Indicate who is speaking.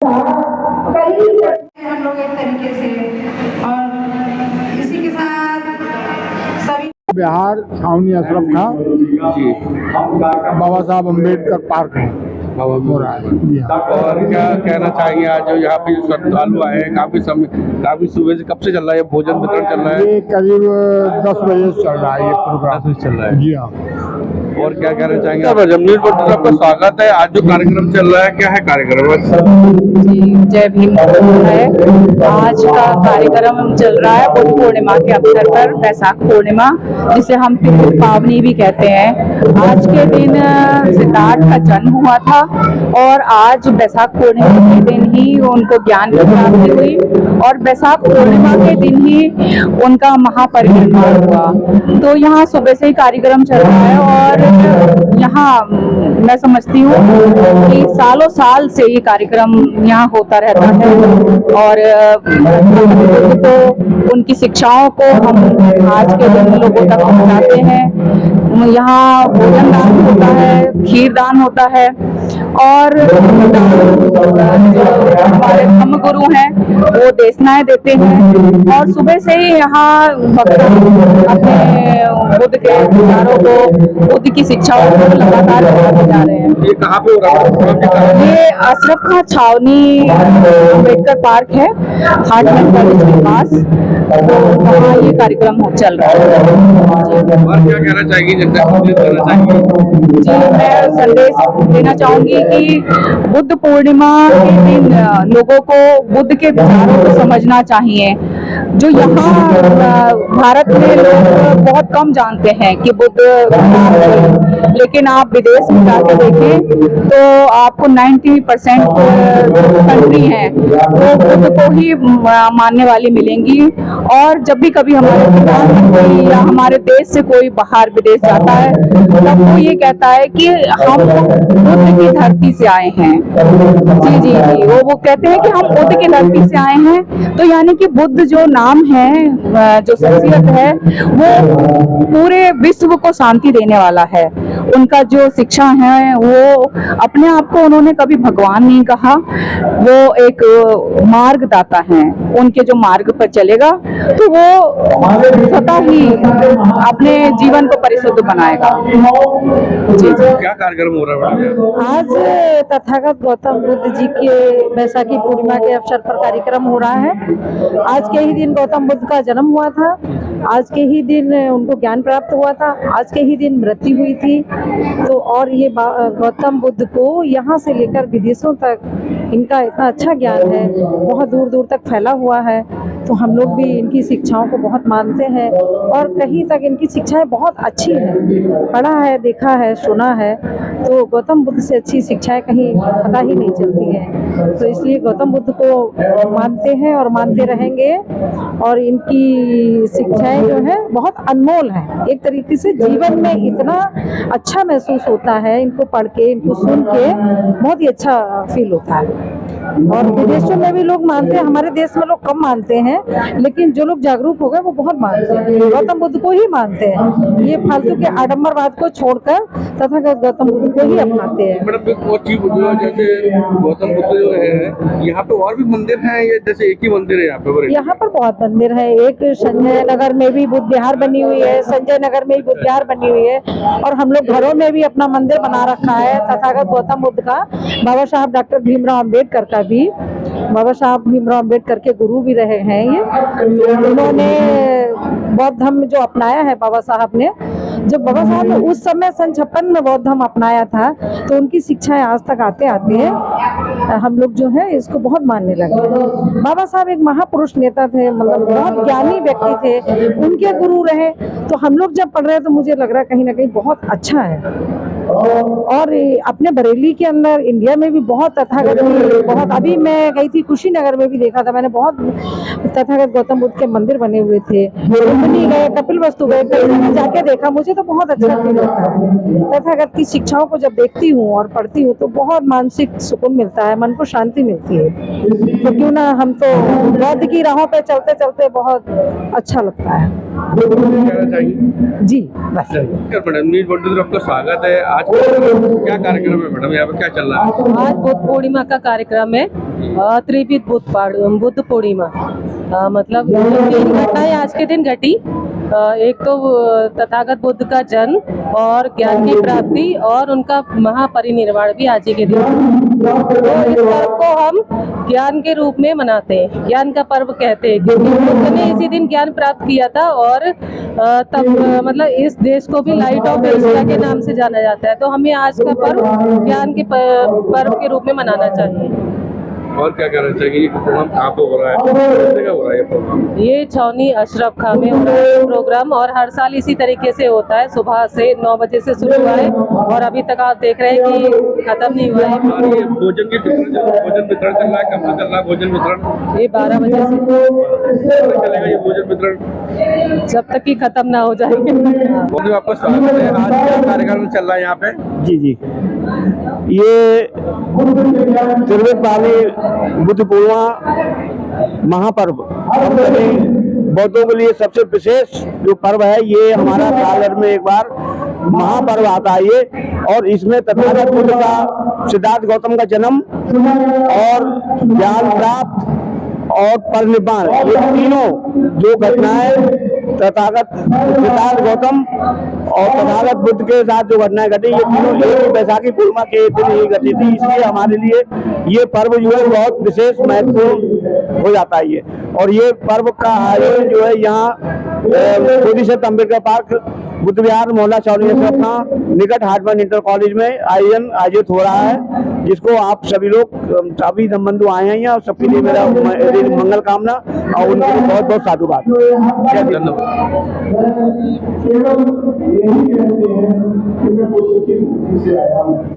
Speaker 1: हम लोग एक तरीके से और इसी के साथ सभी
Speaker 2: बिहार छावनी अशरफ खां
Speaker 3: जी
Speaker 2: बाबा साहब अम्बेडकर पार्क है हो रहा है।
Speaker 3: और क्या कहना चाहेंगे आज जो यहाँ पे जो श्रद्धालु आए हैं काफी सुबह से कब से चल रहा है ये भोजन वितरण चल रहा है?
Speaker 2: ये करीब 10 बजे से चल रहा है ये प्रोग्राम।
Speaker 3: 10 बजे चल रहा है
Speaker 2: जी हाँ।
Speaker 3: और क्या कहना चाहेंगे आप? जमनीर पर तो आपका स्वागत है। आज जो कार्यक्रम चल रहा है क्या है कार्यक्रम?
Speaker 4: जी जय भीम है। आज का कार्यक्रम चल रहा है बुद्ध पूर्णिमा के अवसर पर, बैसाख पूर्णिमा जिसे हम त्रिपुर पावनी भी कहते हैं। आज के दिन सिद्धार्थ का जन्म हुआ था और आज बैसाख पूर्णिमा के दिन ही उनको ज्ञान की प्राप्ति हुई और बैसाख पूर्णिमा के दिन ही उनका महापरिनिर्वाण हुआ। तो यहाँ सुबह से ही कार्यक्रम चल रहा है और यहाँ मैं समझती हूँ कि सालों साल से ये कार्यक्रम यहाँ होता रहता है और तो उनकी शिक्षाओं को हम आज के दिन लोगों तक पहुँचाते हैं। यहाँ भोजन दान होता है, खीर दान होता है और जो हमारे धर्म गुरु हैं वो देशनाएं देते हैं और सुबह से ही यहाँ भक्त अपने बुद्ध के विचारों को, बुद्ध की शिक्षाओं को लगातार बढ़ाते जा रहे हैं।
Speaker 3: ये कहाँ पे हो रहा है?
Speaker 4: ये अशरफ खां छावनी अम्बेडकर पार्क है, हार्टमैन कॉलेज के पास, तो वहाँ ये कार्यक्रम चल रहा है।
Speaker 3: और क्या कहना चाहेंगी, जनता को संदेश देना चाहेंगी?
Speaker 4: जी मैं संदेश देना चाहूंगी कि बुद्ध पूर्णिमा के दिन लोगों को बुद्ध के विचारों को समझना चाहिए। जो यहाँ भारत में लोग बहुत कम जानते हैं कि बुद्ध विचार, लेकिन आप विदेश में जाके देखें तो आपको 90% कंट्री हैं वो बुद्ध को ही मानने वाली मिलेंगी। और जब भी कभी हमारे प्रधानमंत्री या हमारे देश से कोई बाहर विदेश जाता है तब वो ये कहता है कि हम बुद्ध की धरती से आए हैं। जी जी जी वो कहते हैं कि हम बुद्ध की धरती से आए हैं। तो यानी कि बुद्ध जो नाम है, जो शख्सियत है, वो पूरे विश्व को शांति देने वाला है। उनका जो शिक्षा है वो अपने आप को उन्होंने कभी भगवान नहीं कहा, वो एक मार्गदाता हैं। उनके जो मार्ग पर चलेगा तो वो स्वतः ही अपने जीवन को परिशुद्ध बनाएगा। जी जी।
Speaker 3: क्या कार्यक्रम हो रहा है?
Speaker 5: आज तथागत गौतम बुद्ध जी के बैसाखी पूर्णिमा के अवसर पर कार्यक्रम हो रहा है। आज के ही दिन गौतम बुद्ध का जन्म हुआ था, आज के ही दिन उनको ज्ञान प्राप्त हुआ था, आज के ही दिन मृत्यु हुई थी। तो और ये गौतम बुद्ध को यहाँ से लेकर विदेशों तक इनका इतना अच्छा ज्ञान है, बहुत दूर दूर तक फैला हुआ है। तो हम लोग भी इनकी शिक्षाओं को बहुत मानते हैं और कहीं तक इनकी शिक्षाएं बहुत अच्छी हैं। पढ़ा है, देखा है, सुना है, तो गौतम बुद्ध से अच्छी शिक्षाएं कहीं पता ही नहीं चलती हैं। तो इसलिए गौतम बुद्ध को मानते हैं और मानते रहेंगे और इनकी शिक्षाएं जो है बहुत अनमोल हैं। एक तरीके से जीवन में इतना अच्छा महसूस होता है इनको पढ़ के, इनको सुन के बहुत ही अच्छा फील होता है। और विदेशों में भी लोग मानते हैं, हमारे देश में लोग कम मानते हैं, लेकिन जो लोग जागरूक हो गए वो बहुत मानते हैं, गौतम बुद्ध को ही मानते हैं। ये फालतू के आडंबरवाद को छोड़कर तथा गौतम बुद्ध को ही अपनाते हैं।
Speaker 3: मैडम एक और चीज जैसे गौतम बुद्ध जो है यहाँ पे और भी मंदिर हैं या जैसे एक ही मंदिर है यहाँ पे?
Speaker 5: यहाँ पर बहुत मंदिर है। एक संजय नगर में भी बुद्ध विहार बनी हुई है, संजय नगर में भी बुद्ध विहार बनी हुई है और हम लोग घरों में भी अपना मंदिर बना रखा है तथागत गौतम बुद्ध का। बाबा साहब डॉक्टर भीमराव अम्बेडकर का भी, बाबा साहब भीमराव अम्बेडकर के गुरु भी रहे हैं ये। उन्होंने बौद्ध धर्म जो अपनाया है बाबा साहब ने, जब बाबा साहब ने उस समय सन 56 में बौद्ध धर्म अपनाया था तो उनकी शिक्षाएं आज तक आते आते हम लोग जो है इसको बहुत मानने लगे। बाबा साहब एक महापुरुष नेता थे, मतलब बहुत ज्ञानी व्यक्ति थे, उनके गुरु रहे। तो हम लोग जब पढ़ रहे तो मुझे लग रहा है कहीं ना कहीं बहुत अच्छा है। और अपने बरेली के अंदर इंडिया में भी बहुत तथागत, बहुत, अभी मैं गई थी कुशीनगर में भी देखा था मैंने, बहुत तथागत गौतम बुद्ध के मंदिर बने हुए थे। रुक्मिणी गए, कपिल वस्तु गए, कई जगह जाके देखा, मुझे तो बहुत अच्छा फील होता है। तथागत की शिक्षाओं को जब देखती हूँ और पढ़ती हूँ तो बहुत मानसिक सुकून मिलता है, मन को शांति मिलती है। तो क्यों ना हम तो बौद्ध की राहों पे चलते चलते बहुत अच्छा लगता है।
Speaker 3: कहना चाहिए
Speaker 5: जी बस।
Speaker 3: मैडम नीट बंटू आपका स्वागत है। आज क्या कार्यक्रम है मैडम, यहाँ पे क्या चल रहा है?
Speaker 6: आज बुद्ध पूर्णिमा का कार्यक्रम है। त्रिविध बुद्ध पूर्णिमा मतलब 3 घटनाएं आज के दिन घटी। एक तो तथागत बुद्ध का जन्म और ज्ञान की प्राप्ति और उनका महापरिनिर्वाण भी आज ही के दिन। तो इस पर्व को हम ज्ञान के रूप में मनाते हैं, ज्ञान का पर्व कहते हैं, क्योंकि बुद्ध ने इसी दिन ज्ञान प्राप्त किया था और तब मतलब इस देश को भी लाइट ऑफ एशिया के नाम से जाना जाता है। तो हमें आज का पर्व ज्ञान के पर्व के रूप में मनाना चाहिए।
Speaker 3: और क्या कहना चाहिए? ये प्रोग्राम कहाँ पे हो रहा है, किस जगह हो रहा है ये प्रोग्राम?
Speaker 6: ये छावनी अशरफ खां में हो रहा है प्रोग्राम और हर साल इसी तरीके से होता है। सुबह से 9 बजे से शुरू हुआ है और अभी तक आप देख रहे हैं कि खत्म नहीं हुआ है।
Speaker 3: और ये भोजन वितरण चल रहा है, कब से चल रहा है भोजन वितरण?
Speaker 6: ये 12 बजे से
Speaker 3: चलेगा ये भोजन वितरण
Speaker 6: जब तक कि खत्म ना हो जाएंगे।
Speaker 3: तो आपका स्वागत है। आज क्या कार्यक्रम चल रहा है यहाँ पे?
Speaker 2: जी ये त्रिविध बुद्ध पूर्णिमा महापर्व हम सभी बौद्धों के लिए सबसे विशेष जो पर्व है, ये हमारा साल भर में एक बार महापर्व आता है ये। और इसमें तथागत बुद्ध का, सिद्धार्थ गौतम का जन्म और ज्ञान प्राप्त और परिनिर्वाण, ये तीनों जो घटनाएं तथागत सिद्धार्थ गौतम और तथागत बुद्ध के साथ जो घटनाएं घटी, ये तीनों एक ही बैसाखी पूर्णिमा के दिन ही घटी थी। इसलिए हमारे लिए ये पर्व जो है बहुत विशेष महत्वपूर्ण हो जाता है ये। और ये पर्व का आयोजन जो है यहाँ बोधिसत्व अम्बेडकर पार्क बुद्ध विहार मोहल्ला छावनी निकट हार्डमैन इंटर कॉलेज में आयोजित हो रहा है, जिसको आप सभी लोग सभी संबंधु आए हैं और सबके लिए मेरा मंगल कामना और उनके लिए बहुत बहुत साधुवाद।
Speaker 3: धन्यवाद।